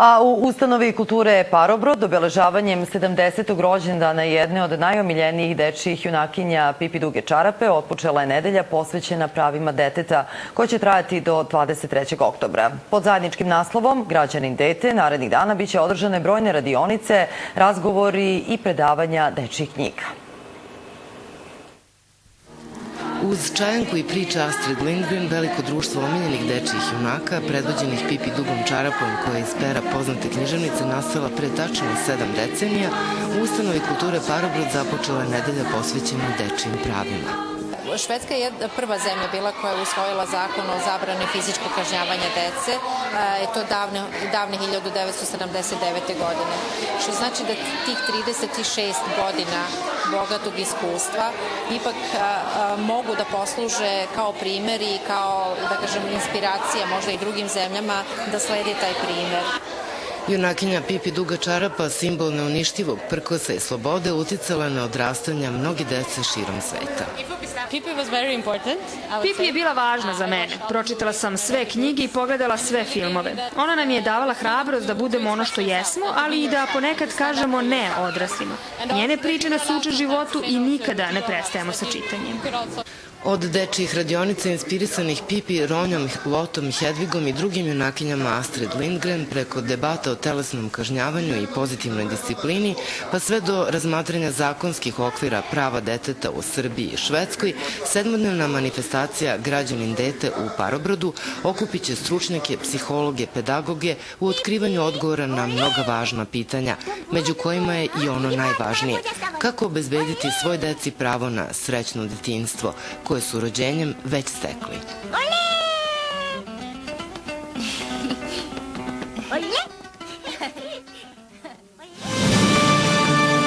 A u ustanovi kulture Parobrod obeležavanjem 70. rođendana jedne od najomiljenijih dečijih junakinja Pipi Duge Čarape otpočela je nedelja posvećena pravima deteta koja će trajati do 23. oktobra. Pod zajedničkim naslovom Građanin dete narednih dana biće održane brojne radionice, razgovori i predavanja dečijih knjiga. Uz čajanku i priča Astrid Lindgren, veliko društvo omiljenih dečijih junaka, predvođenih Pipi Dugom Čarapom, koja je iz pera poznate književnice nastala pre tačno 7 decenija, u ustanovi kulture Parobrod započela je nedelja posvećena dečijim pravima. Švedska je prva zemlja bila koja je usvojila zakon o zabrani fizičkog kažnjavanja dece, i to davne 1979. godine. Što znači da tih 36 godina bogatog iskustva ipak mogu da posluže kao primer i kao, da kažem, inspiracija možda i drugim zemljama da sledi taj primer. Junakinja Pipi Duga Čarapa, simbol neuništivog prkosa i slobode, uticala na odrastanja mnogi dece širom sveta. Pipi je bila važna za mene. Pročitala sam sve knjige i pogledala sve filmove. Ona nam je davala hrabrost da budemo ono što jesmo, ali i da ponekad kažemo ne odraslima. Njene priče nas uče životu i nikada ne prestajemo sa čitanjem. Od dečijih radionica inspirisanih Pipi, Ronjom, Lotom, Hedvigom i drugim junakinjama Astrid Lindgren, preko debata o telesnom kažnjavanju i pozitivnoj disciplini, pa sve do razmatranja zakonskih okvira prava deteta u Srbiji i Švedskoj, sedmodnevna manifestacija Građanin dete u Parobrodu okupit će stručnjake, psihologe, pedagoge u otkrivanju odgovora na mnoga važna pitanja, među kojima je i ono najvažnije – kako obezbediti svoj deci pravo na srećno detinjstvo, koje su rođenjem već stekli. Olé! Olé!